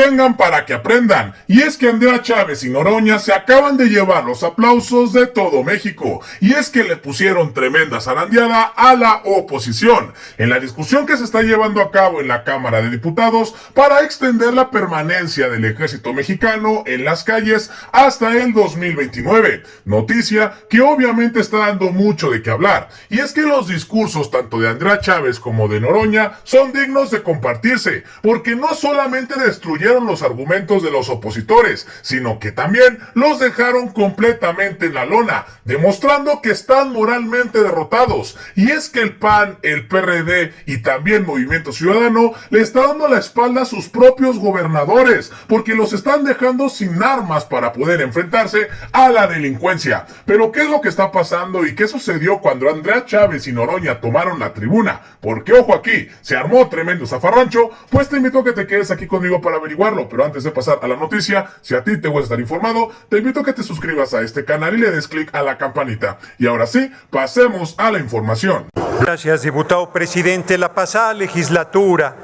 vengan para que aprendan. Y es que Andrea Chávez y Noroña se acaban de llevar los aplausos de todo México. Y es que le pusieron tremenda zarandeada a la oposición en la discusión que se está llevando a cabo en la Cámara de Diputados para extender la permanencia del ejército mexicano en las calles hasta el 2029. Noticia que obviamente está dando mucho de qué hablar. Y es que los discursos tanto de Andrea Chávez como de Noroña son dignos de compartirse, porque no solamente destruyeron los argumentos de los opositores, sino que también los dejaron completamente en la lona, demostrando que están moralmente derrotados. Y es que el PAN, el PRD y también Movimiento Ciudadano le está dando la espalda a sus propios gobernadores, porque los están dejando sin armas para poder enfrentarse a la delincuencia. Pero ¿qué es lo que está pasando y qué sucedió cuando Andrea Chávez y Noroña tomaron la tribuna? Porque ojo aquí, se armó tremendo zafarrancho. Pues te invito a que te quedes aquí conmigo para averiguarlo, pero antes de pasar a la noticia, si a ti te gusta estar informado, te invito a que te suscribas a este canal y le des clic a la campanita. Y ahora sí, pasemos a la información. Gracias, diputado presidente. La pasada legislatura,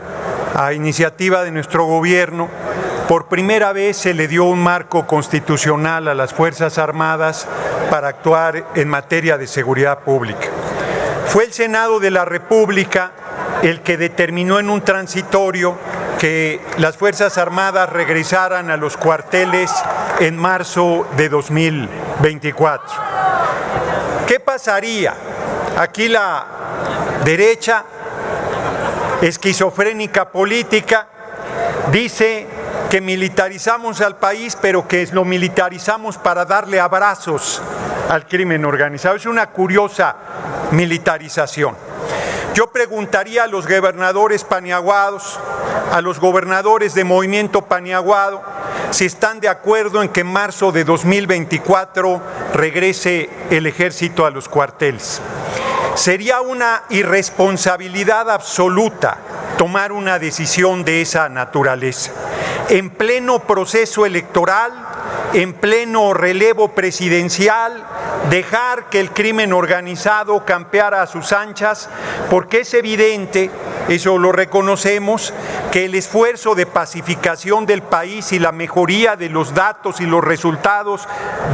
a iniciativa de nuestro gobierno, por primera vez se le dio un marco constitucional a las Fuerzas Armadas para actuar en materia de seguridad pública. Fue el Senado de la República el que determinó en un transitorio que las Fuerzas Armadas regresaran a los cuarteles en marzo de 2024. ¿Qué pasaría? Aquí la derecha esquizofrénica política dice que militarizamos al país, pero que lo militarizamos para darle abrazos al crimen organizado. Es una curiosa militarización. Yo preguntaría a los gobernadores paniaguados, a los gobernadores de Movimiento Paniaguado, si están de acuerdo en que en marzo de 2024 regrese el ejército a los cuarteles. Sería una irresponsabilidad absoluta tomar una decisión de esa naturaleza. En pleno proceso electoral, en pleno relevo presidencial, dejar que el crimen organizado campeara a sus anchas, porque es evidente, eso lo reconocemos, que el esfuerzo de pacificación del país y la mejoría de los datos y los resultados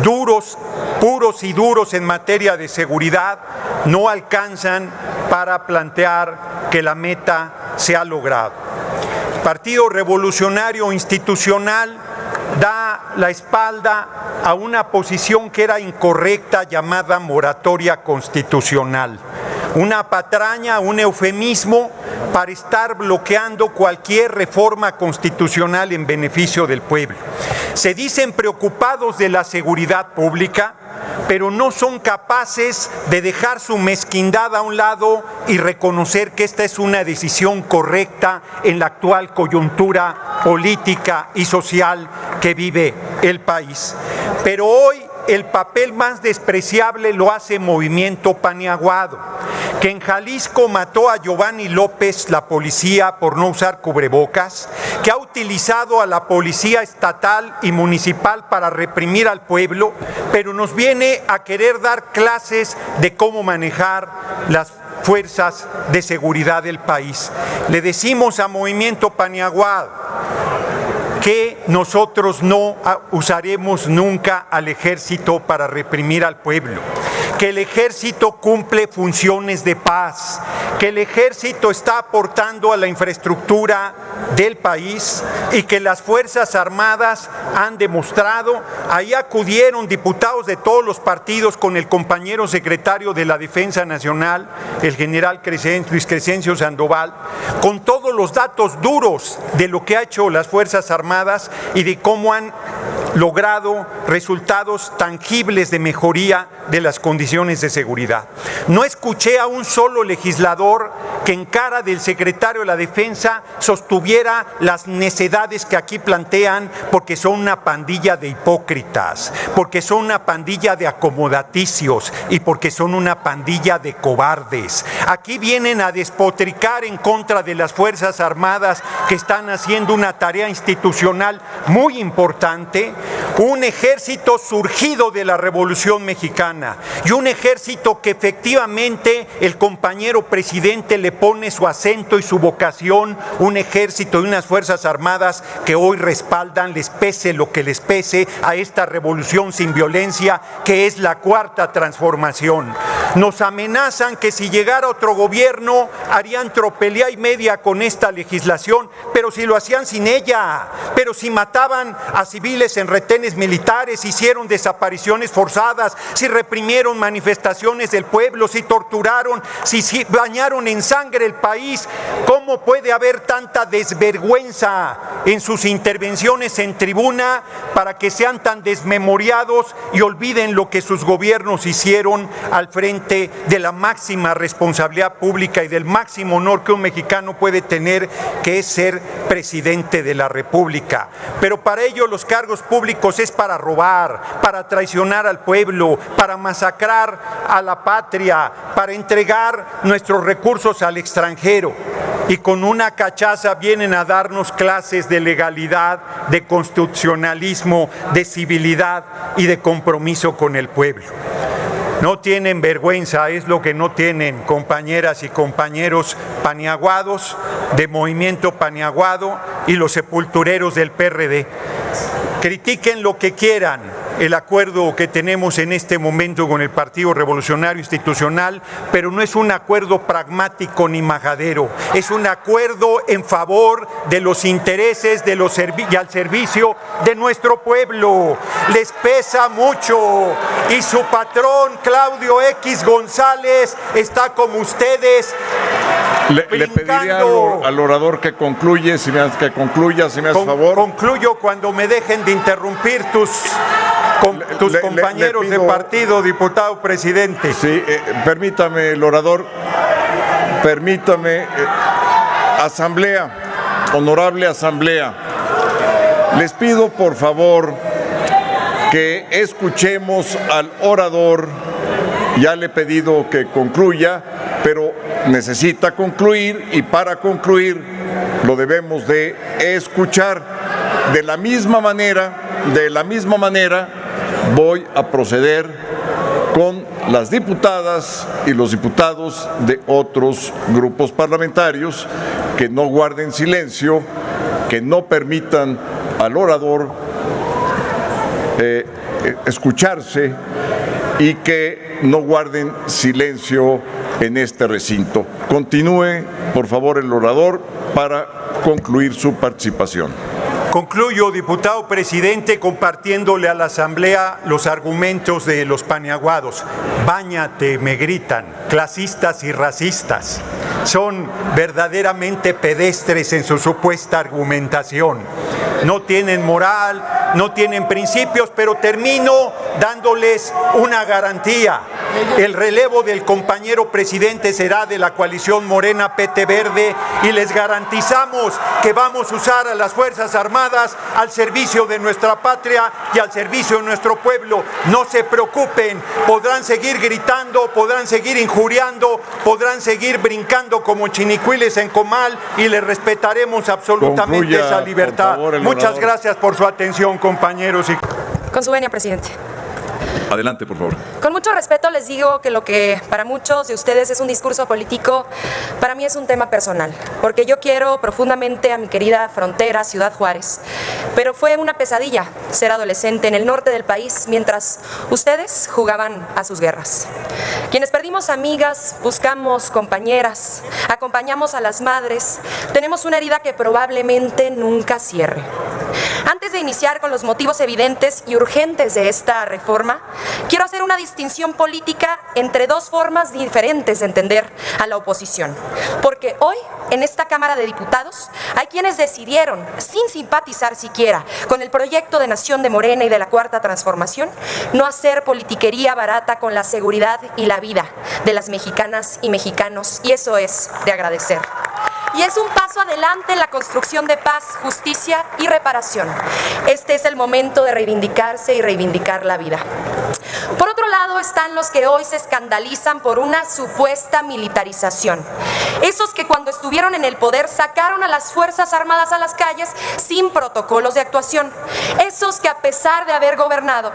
duros, puros y duros en materia de seguridad no alcanzan para plantear que la meta se ha logrado. El Partido Revolucionario Institucional da la espalda a una posición que era incorrecta llamada moratoria constitucional. Una patraña, un eufemismo para estar bloqueando cualquier reforma constitucional en beneficio del pueblo. Se dicen preocupados de la seguridad pública, pero no son capaces de dejar su mezquindad a un lado y reconocer que esta es una decisión correcta en la actual coyuntura política y social que vive el país. Pero hoy el papel más despreciable lo hace Movimiento Paniaguado, que en Jalisco mató a Giovanni López, la policía, por no usar cubrebocas, que ha utilizado a la policía estatal y municipal para reprimir al pueblo, pero nos viene a querer dar clases de cómo manejar las fuerzas de seguridad del país. Le decimos a Movimiento Paniaguado que nosotros no usaremos nunca al ejército para reprimir al pueblo, que el ejército cumple funciones de paz, que el ejército está aportando a la infraestructura del país y que las Fuerzas Armadas han demostrado. Ahí acudieron diputados de todos los partidos con el compañero secretario de la Defensa Nacional, el general Luis Crescencio Sandoval, con todos los datos duros de lo que ha hecho las Fuerzas Armadas y de cómo han logrado resultados tangibles de mejoría de las condiciones de seguridad. No escuché a un solo legislador que en cara del secretario de la Defensa sostuviera las necedades que aquí plantean, porque son una pandilla de hipócritas, porque son una pandilla de acomodaticios y porque son una pandilla de cobardes. Aquí vienen a despotricar en contra de las Fuerzas Armadas que están haciendo una tarea institucional muy importante, importante, un ejército surgido de la Revolución Mexicana y un ejército que efectivamente el compañero presidente le pone su acento y su vocación, un ejército y unas fuerzas armadas que hoy respaldan, les pese lo que les pese, a esta revolución sin violencia que es la Cuarta Transformación. Nos amenazan que si llegara otro gobierno harían tropelía y media con esta legislación, pero si lo hacían sin ella, pero si mataban a civiles en retenes militares, hicieron desapariciones forzadas, si reprimieron manifestaciones del pueblo, si torturaron, si bañaron en sangre el país, ¿cómo puede haber tanta desvergüenza en sus intervenciones en tribuna para que sean tan desmemoriados y olviden lo que sus gobiernos hicieron al frente de la máxima responsabilidad pública y del máximo honor que un mexicano puede tener, que es ser presidente de la República? Pero para ello los cargos públicos es para robar, para traicionar al pueblo, para masacrar a la patria, para entregar nuestros recursos al extranjero. Y con una cachaza vienen a darnos clases de legalidad, de constitucionalismo, de civilidad y de compromiso con el pueblo. No tienen vergüenza, es lo que no tienen, compañeras y compañeros paniaguados de Movimiento Paniaguado y los sepultureros del PRD. Critiquen lo que quieran, el acuerdo que tenemos en este momento con el Partido Revolucionario Institucional, pero no es un acuerdo pragmático ni majadero, es un acuerdo en favor de los intereses de los y al servicio de nuestro pueblo. Les pesa mucho y su patrón Claudio X González está como ustedes. Le pediría al orador que concluya, si me hace favor. Concluyo cuando me dejen de interrumpir tus compañeros de partido, diputado presidente. Sí, permítame, el orador, permítame, asamblea, honorable asamblea, les pido por favor que escuchemos al orador. Ya le he pedido que concluya, pero necesita concluir y para concluir lo debemos de escuchar. De la misma manera voy a proceder con las diputadas y los diputados de otros grupos parlamentarios que no guarden silencio, que no permitan al orador escucharse y que no guarden silencio en este recinto. Continúe, por favor, el orador para concluir su participación. Concluyo, diputado presidente, compartiéndole a la Asamblea los argumentos de los paniaguados. Báñate, me gritan, clasistas y racistas. Son verdaderamente pedestres en su supuesta argumentación. No tienen moral, no tienen principios, pero termino dándoles una garantía. El relevo del compañero presidente será de la coalición Morena PT Verde y les garantizamos que vamos a usar a las Fuerzas Armadas al servicio de nuestra patria y al servicio de nuestro pueblo. No se preocupen, podrán seguir gritando, podrán seguir injuriando, podrán seguir brincando como chinicuiles en comal y les respetaremos absolutamente esa libertad. Por favor, muchas gracias por su atención, compañeros. Con su venia, presidente. Adelante, por favor. Con mucho respeto les digo que lo que para muchos de ustedes es un discurso político, para mí es un tema personal, porque yo quiero profundamente a mi querida frontera, Ciudad Juárez, pero fue una pesadilla ser adolescente en el norte del país mientras ustedes jugaban a sus guerras. Quienes perdimos amigas, buscamos compañeras, acompañamos a las madres, tenemos una herida que probablemente nunca cierre. Antes de iniciar con los motivos evidentes y urgentes de esta reforma, quiero hacer una distinción política entre dos formas diferentes de entender a la oposición. Porque hoy, en esta Cámara de Diputados, hay quienes decidieron, sin simpatizar siquiera con el proyecto de nación de Morena y de la Cuarta Transformación, no hacer politiquería barata con la seguridad y la vida de las mexicanas y mexicanos, y eso es de agradecer. Y es un paso adelante en la construcción de paz, justicia y reparación. Este es el momento de reivindicarse y reivindicar la vida. Por otro lado están los que hoy se escandalizan por una supuesta militarización. Esos que cuando estuvieron en el poder sacaron a las Fuerzas Armadas a las calles sin protocolos de actuación. Esos que a pesar de haber gobernado,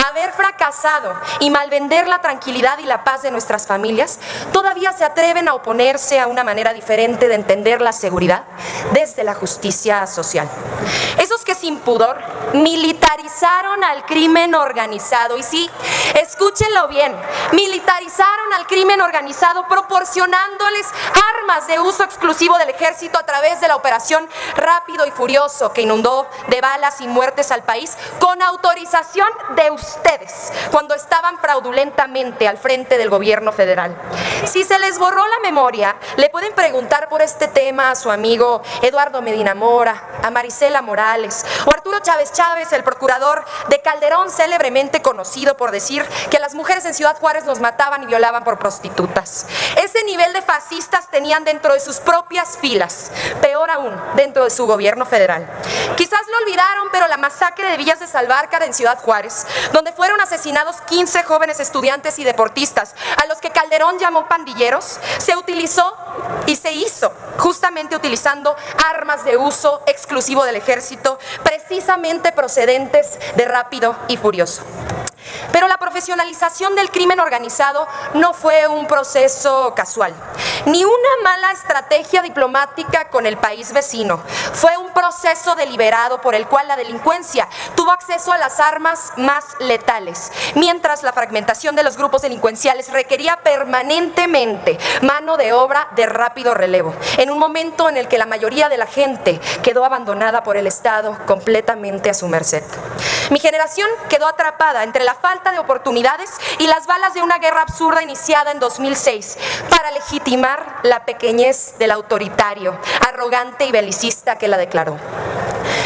haber fracasado y malvender la tranquilidad y la paz de nuestras familias, todavía se atreven a oponerse a una manera diferente de entender la seguridad desde la justicia social. Esos que sin pudor militarizaron al crimen organizado. Y sí, escúchenlo bien, militarizaron al crimen organizado proporcionándoles armas de uso exclusivo del ejército a través de la operación Rápido y Furioso, que inundó de balas y muertes al país con autorización de ustedes cuando estaban fraudulentamente al frente del gobierno federal. Si se les borró la memoria, le pueden preguntar por este tema a su amigo Eduardo Medina Mora, a Marisela Morales o Arturo Chávez Chávez, el procurador de Calderón, célebremente conocido por decir que las mujeres en Ciudad Juárez nos mataban y violaban por prostitutas. Ese nivel de fascistas tenían dentro de sus propias filas, peor aún, dentro de su gobierno federal. Quizás lo olvidaron, pero la masacre de Villas de Salvarcar en Ciudad Juárez, donde fueron asesinados 15 jóvenes estudiantes y deportistas, a los que Calderón llamó pandilleros, se utilizó y se hizo justamente utilizando armas de uso exclusivo del ejército, precisamente procedentes de Rápido y Furioso. Pero la profesionalización del crimen organizado no fue un proceso casual, ni una mala estrategia diplomática con el país vecino. Fue un proceso deliberado por el cual la delincuencia tuvo acceso a las armas más letales, mientras la fragmentación de los grupos delincuenciales requería permanentemente mano de obra de rápido relevo, en un momento en el que la mayoría de la gente quedó abandonada por el Estado completamente a su merced. Mi generación quedó atrapada entre la falta de oportunidades y las balas de una guerra absurda iniciada en 2006 para legitimar la pequeñez del autoritario, arrogante y belicista que la declaró.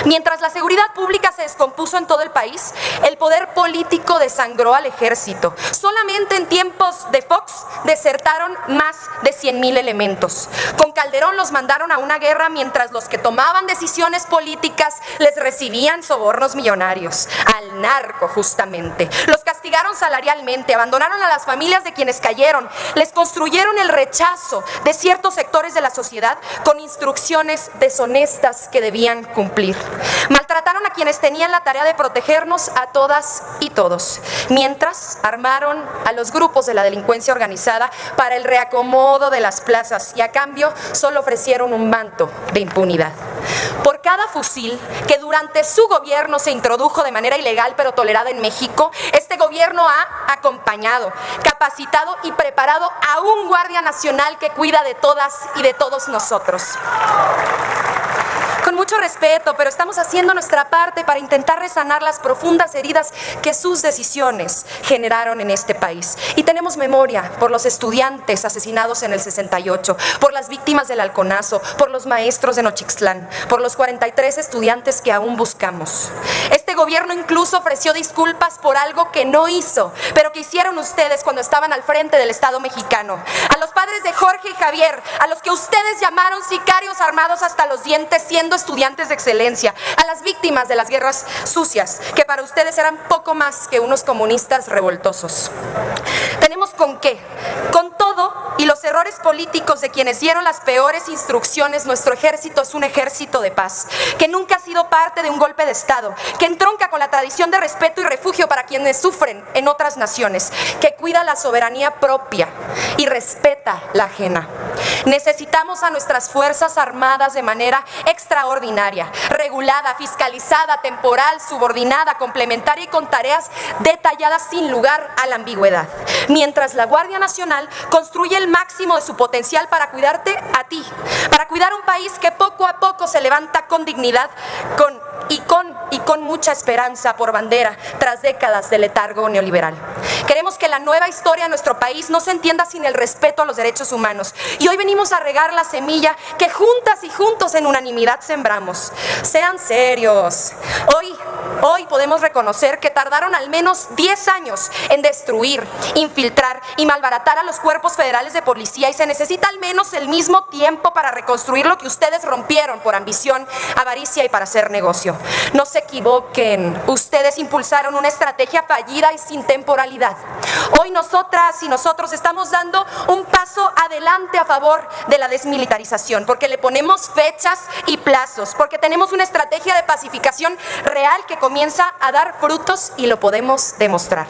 Mientras la seguridad pública se descompuso en todo el país, el poder político desangró al ejército. Solamente en tiempos de Fox desertaron más de 100,000 elementos. Con Calderón los mandaron a una guerra mientras los que tomaban decisiones políticas les recibían sobornos millonarios. Al narco, justamente. Los castigaron salarialmente, abandonaron a las familias de quienes cayeron, les construyeron el rechazo de ciertos sectores de la sociedad con instrucciones deshonestas que debían cumplir. Maltrataron a quienes tenían la tarea de protegernos a todas y todos, mientras armaron a los grupos de la delincuencia organizada para el reacomodo de las plazas y a cambio solo ofrecieron un manto de impunidad. Por cada fusil que durante su gobierno se introdujo de manera ilegal pero tolerada en México, este gobierno ha acompañado, capacitado y preparado a un guardia nacional que cuida de todas y de todos nosotros. Con mucho respeto, pero estamos haciendo nuestra parte para intentar resanar las profundas heridas que sus decisiones generaron en este país. Y tenemos memoria por los estudiantes asesinados en el 68, por las víctimas del halconazo, por los maestros de Nochixtlán, por los 43 estudiantes que aún buscamos. Este gobierno incluso ofreció disculpas por algo que no hizo, pero que hicieron ustedes cuando estaban al frente del Estado mexicano. A los padres de Jorge y Javier, a los que ustedes llamaron sicarios armados hasta los dientes siendo estudiantes de excelencia, a las víctimas de las guerras sucias, que para ustedes eran poco más que unos comunistas revoltosos. Tenemos con qué, con todo y los errores políticos de quienes dieron las peores instrucciones. Nuestro ejército es un ejército de paz, que nunca ha sido parte de un golpe de Estado, que entronca con la tradición de respeto y refugio para quienes sufren en otras naciones, que cuida la soberanía propia y respeta la ajena. Necesitamos a nuestras Fuerzas Armadas de manera extraordinaria, regulada, fiscalizada, temporal, subordinada, complementaria y con tareas detalladas sin lugar a la ambigüedad. Mientras la Guardia Nacional construye el máximo de su potencial para cuidarte a ti, para cuidar un país que poco a poco se levanta con dignidad, con mucha esperanza por bandera tras décadas de letargo neoliberal. Queremos que la nueva historia de nuestro país no se entienda sin el respeto a los derechos humanos. Y hoy venimos a regar la semilla que juntas y juntos en unanimidad sembramos. Sean serios. Hoy podemos podemos reconocer que tardaron al menos 10 años en destruir, infiltrar y malbaratar a los cuerpos federales de policía, y se necesita al menos el mismo tiempo para reconstruir lo que ustedes rompieron por ambición, avaricia y para hacer negocio. No se equivoquen, ustedes impulsaron una estrategia fallida y sin temporalidad. Hoy nosotras y nosotros estamos dando un paso adelante a favor de la desmilitarización, porque le ponemos fechas y plazos, porque tenemos una estrategia de pacificación real que comienza a dar frutos y lo podemos demostrar.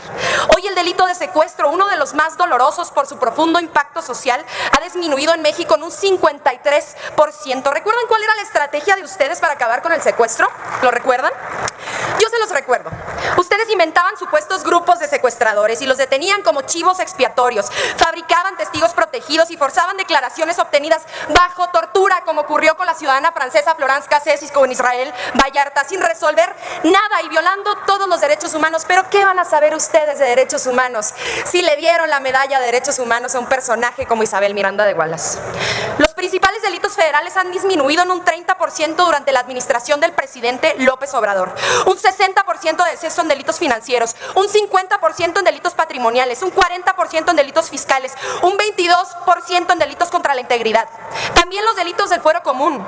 Hoy el delito de secuestro, uno de los más dolorosos por su profundo impacto social, ha disminuido en México en un 53%. ¿Recuerdan cuál era la estrategia de ustedes para acabar con el secuestro? ¿Lo recuerdan? Yo se los recuerdo. Ustedes inventaban supuestos grupos de secuestradores y los detenían como chivos expiatorios, fabricaban testigos protegidos y forzaban declaraciones obtenidas bajo tortura, como ocurrió con la ciudadana francesa Florence Cassés y con Israel Vallarta, sin resolver nada y violando todos los derechos humanos. Pero ¿qué van a saber ustedes de derechos humanos si le dieron la medalla de derechos humanos a un personaje como Isabel Miranda de Wallace? Los principales delitos federales han disminuido en un 30% durante la administración del presidente López Obrador, un 60% de exceso en delitos financieros, un 50% en delitos patrimoniales, un 40% en delitos fiscales, un 22% en delitos contra la integridad. También los delitos del fuero común.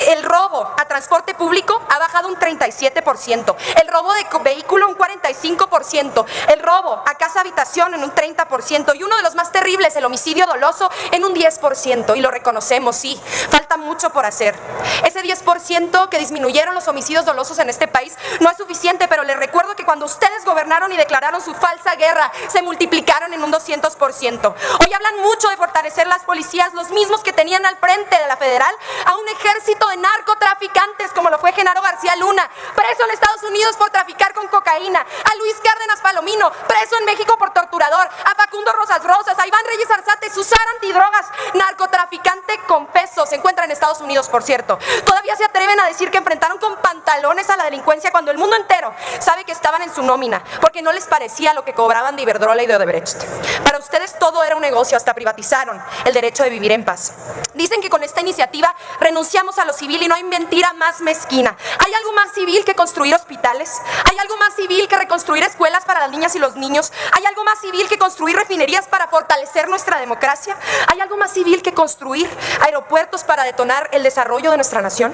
El robo a transporte público ha bajado un 37%, el robo de vehículo un 45%, el robo a casa habitación en un 30% y uno de los más terribles, el homicidio doloso, en un 10%, y lo reconocemos, sí, falta mucho por hacer. Ese 10% que disminuyeron los homicidios dolosos en este país no es suficiente, pero les recuerdo que cuando ustedes gobernaron y declararon su falsa guerra, se multiplicaron en un 200%. Hoy hablan mucho de fortalecer las policías, los mismos que tenían al frente de la federal a un ejército de narcotraficantes, como lo fue Genaro García Luna, preso en Estados Unidos por traficar con cocaína, a Luis Cárdenas Palomino, preso en México por torturador, a Facundo Rosas Rosas, a Iván Reyes Arzate, Susana antidrogas, narcotraficante confeso, se encuentra en Estados Unidos, por cierto. Todavía se atreven a decir que enfrentaron con pantalones a la delincuencia cuando el mundo entero sabe que estaban en su nómina, porque no les parecía lo que cobraban de Iberdrola y de Odebrecht. Para ustedes todo era un negocio, hasta privatizaron el derecho de vivir en paz. Dicen que con esta iniciativa renunciamos a lo civil, y no hay mentira más mezquina. ¿Hay algo más civil que construir hospitales? ¿Hay algo más civil que reconstruir escuelas para las niñas y los niños? ¿Hay algo más civil que construir refinerías para fortalecer nuestra democracia? ¿Hay algo más civil que construir aeropuertos para detonar el desarrollo de nuestra nación?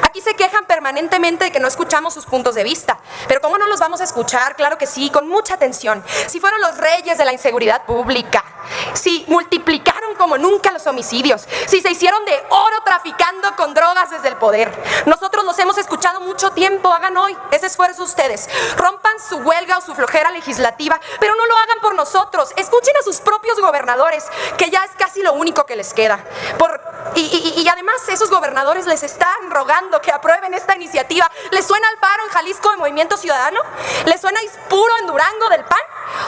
Aquí se quejan permanentemente de que no escuchamos sus puntos de vista, pero ¿cómo no los vamos a escuchar? Claro que sí, con mucha atención. Si fueron los reyes de la inseguridad pública, si multiplicaron como nunca los homicidios, si se hicieron de oro traficando con drogas desde el poder. Nosotros los hemos escuchado mucho tiempo, hagan hoy ese esfuerzo ustedes. Rompan su huelga o su flojera legislativa, pero no lo hagan por nosotros. Escuchen a sus propios gobernadores, que ya es casi lo único que les queda. Y además esos gobernadores les están rogando que aprueben esta iniciativa. ¿Les suena al paro en Jalisco de Movimiento Ciudadano? ¿Les suena Ispuro en Durango del PAN?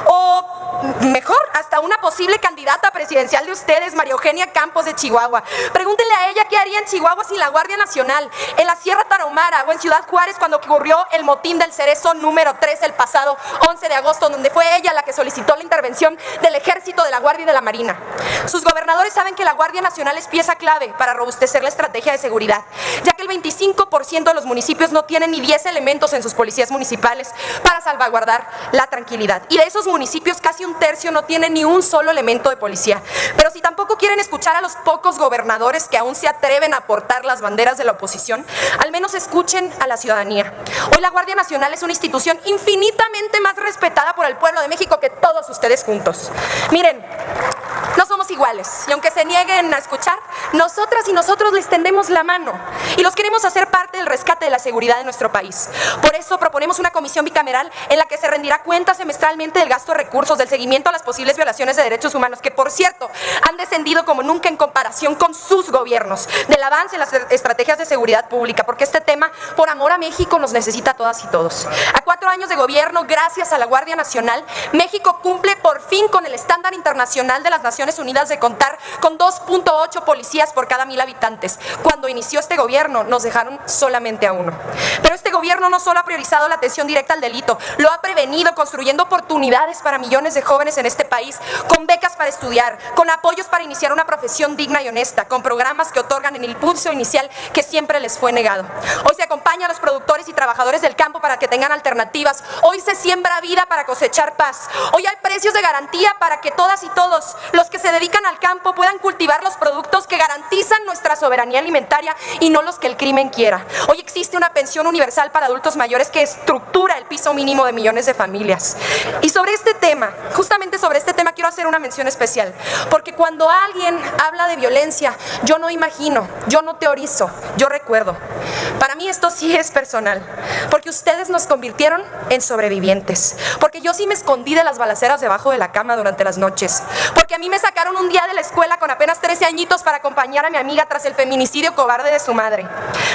O mejor, hasta una posible candidata presidencial de ustedes, María Eugenia Campos de Chihuahua. Pregúntenle a ella qué haría en Chihuahua sin la Guardia Nacional, en la Sierra Tarahumara o en Ciudad Juárez cuando ocurrió el motín del Cerezo número 3 el pasado 11 de agosto, donde fue ella la que solicitó la intervención del Ejército, de la Guardia y de la Marina. Sus gobernadores saben que la Guardia Nacional es pieza clave para robustecer la estrategia de seguridad, ya que el 25% de los municipios no tienen ni 10 elementos en sus policías municipales para salvaguardar la tranquilidad. Y de esos municipios, casi un tercio no tiene ni un solo elemento de policía. Pero si tampoco quieren escuchar a los pocos gobernadores que aún se atreven a portar las banderas de la oposición, al menos escuchen a la ciudadanía. Hoy la Guardia Nacional es una institución infinitamente más respetada por el pueblo de México que todos ustedes juntos. Miren, no somos iguales, y aunque se nieguen a escuchar, nosotras y nosotros les tendemos la mano y los queremos hacer parte del rescate de la seguridad de nuestro país. Por eso proponemos una comisión bicameral en la que se rendirá cuenta semestralmente del gasto de recursos, del seguimiento a las posibles violaciones de derechos humanos, que por cierto han descendido como nunca en comparación con sus gobiernos, del avance en las estrategias de seguridad pública, porque este tema, por amor a México, nos necesita a todas y todos. A 4 años de gobierno, gracias a la Guardia Nacional, México cumple por fin con el estándar internacional de las Naciones Unidas ganas de contar con 2.8 policías por cada 1000 habitantes. Cuando inició este gobierno nos dejaron solamente a 1. Pero este gobierno no solo ha priorizado la atención directa al delito, lo ha prevenido construyendo oportunidades para millones de jóvenes en este país, con becas para estudiar, con apoyos para iniciar una profesión digna y honesta, con programas que otorgan el impulso inicial que siempre les fue negado. Hoy se acompaña a los productores y trabajadores del campo para que tengan alternativas. Hoy se siembra vida para cosechar paz. Hoy hay precios de garantía para que todas y todos los que se dedican al campo puedan cultivar los productos que garantizan nuestra soberanía alimentaria y no los que el crimen quiera. Hoy existe una pensión universal para adultos mayores que estructura el piso mínimo de millones de familias. Y sobre este tema, justamente sobre este tema quiero hacer una mención especial, porque cuando alguien habla de violencia, yo no imagino, yo no teorizo, yo recuerdo. Para mí esto sí es personal, porque ustedes nos convirtieron en sobrevivientes, porque yo sí me escondí de las balaceras debajo de la cama durante las noches, porque a mí me sacaron un día de la escuela con apenas 13 añitos para acompañar a mi amiga tras el feminicidio cobarde de su madre,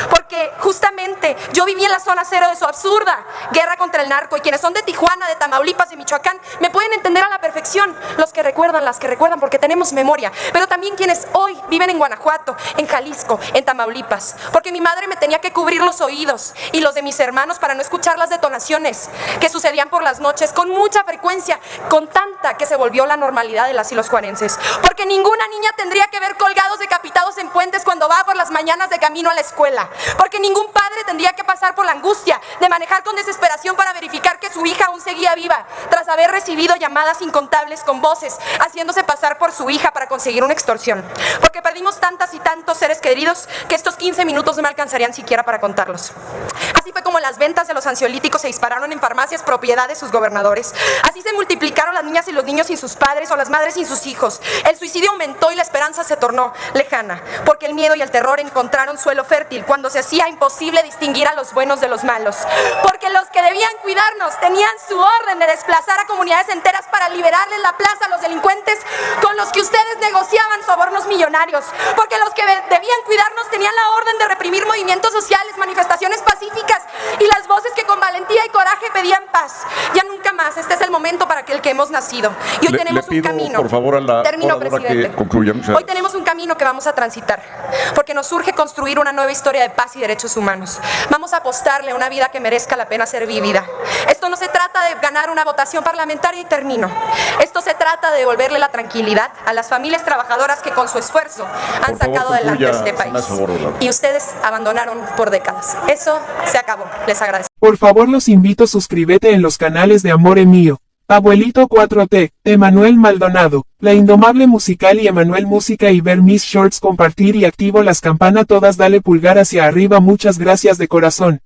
porque justamente yo viví en la zona cero de su absurda guerra contra el narco, y quienes son de Tijuana, de Tamaulipas, de Michoacán, me pueden entender a la perfección, los que recuerdan, las que recuerdan, porque tenemos memoria, pero también quienes hoy viven en Guanajuato, en Jalisco, en Tamaulipas, porque mi madre me tenía que cubrir los oídos y los de mis hermanos para no escuchar las detonaciones que sucedían por las noches con mucha frecuencia, con tanta que se volvió la normalidad de las y los juarenses, porque ninguna niña tendría que ver colgados decapitados en puentes cuando va por las mañanas de camino a la escuela, porque ningún padre tendría que pasar por la angustia de manejar con desesperación para verificar que su hija aún seguía viva, tras haber recibido llamadas incontables con voces haciéndose pasar por su hija para conseguir una extorsión, porque perdimos tantas y tantos seres queridos que estos 15 minutos no me alcanzarían siquiera para contarlos. Así fue como las ventas de los ansiolíticos se dispararon en farmacias propiedad de sus gobernadores. Así se multiplicaron las niñas y los niños sin sus padres o las madres sin sus hijos. El suicidio aumentó y la esperanza se tornó lejana, porque el miedo y el terror encontraron suelo fértil cuando se hacía imposible distinguir a los buenos de los malos, porque los que debían cuidarnos tenían su orden de desplazar a comunidades enteras para liberarles la plaza a los delincuentes con los que ustedes negociaban sobornos millonarios, porque los que debían cuidarnos tenían la orden de reprimir movimientos sociales, manifestaciones pacíficas y las voces que con valentía y coraje pedían paz. Ya nunca más, este es el momento para el que hemos nacido. Y hoy tenemos un camino. Por favor, a la presidente. Que concluya. Hoy tenemos un camino que vamos a transitar, porque nos urge construir una nueva historia de paz y derechos humanos. Vamos a apostarle a una vida que merezca la pena ser vivida. Esto no se trata de ganar una votación parlamentaria y termino. Esto se trata de devolverle la tranquilidad a las familias trabajadoras que con su esfuerzo han sacado adelante este país. Y ustedes abandonaron por décadas. Eso se acabó. Les agradezco. Por favor, los invito a suscríbete en los canales de Amore Mío, Abuelito 4T, Emanuel Maldonado, La Indomable Musical y Emanuel Música, y ver mis shorts, compartir y activo las campanas todas. Dale pulgar hacia arriba. Muchas gracias de corazón.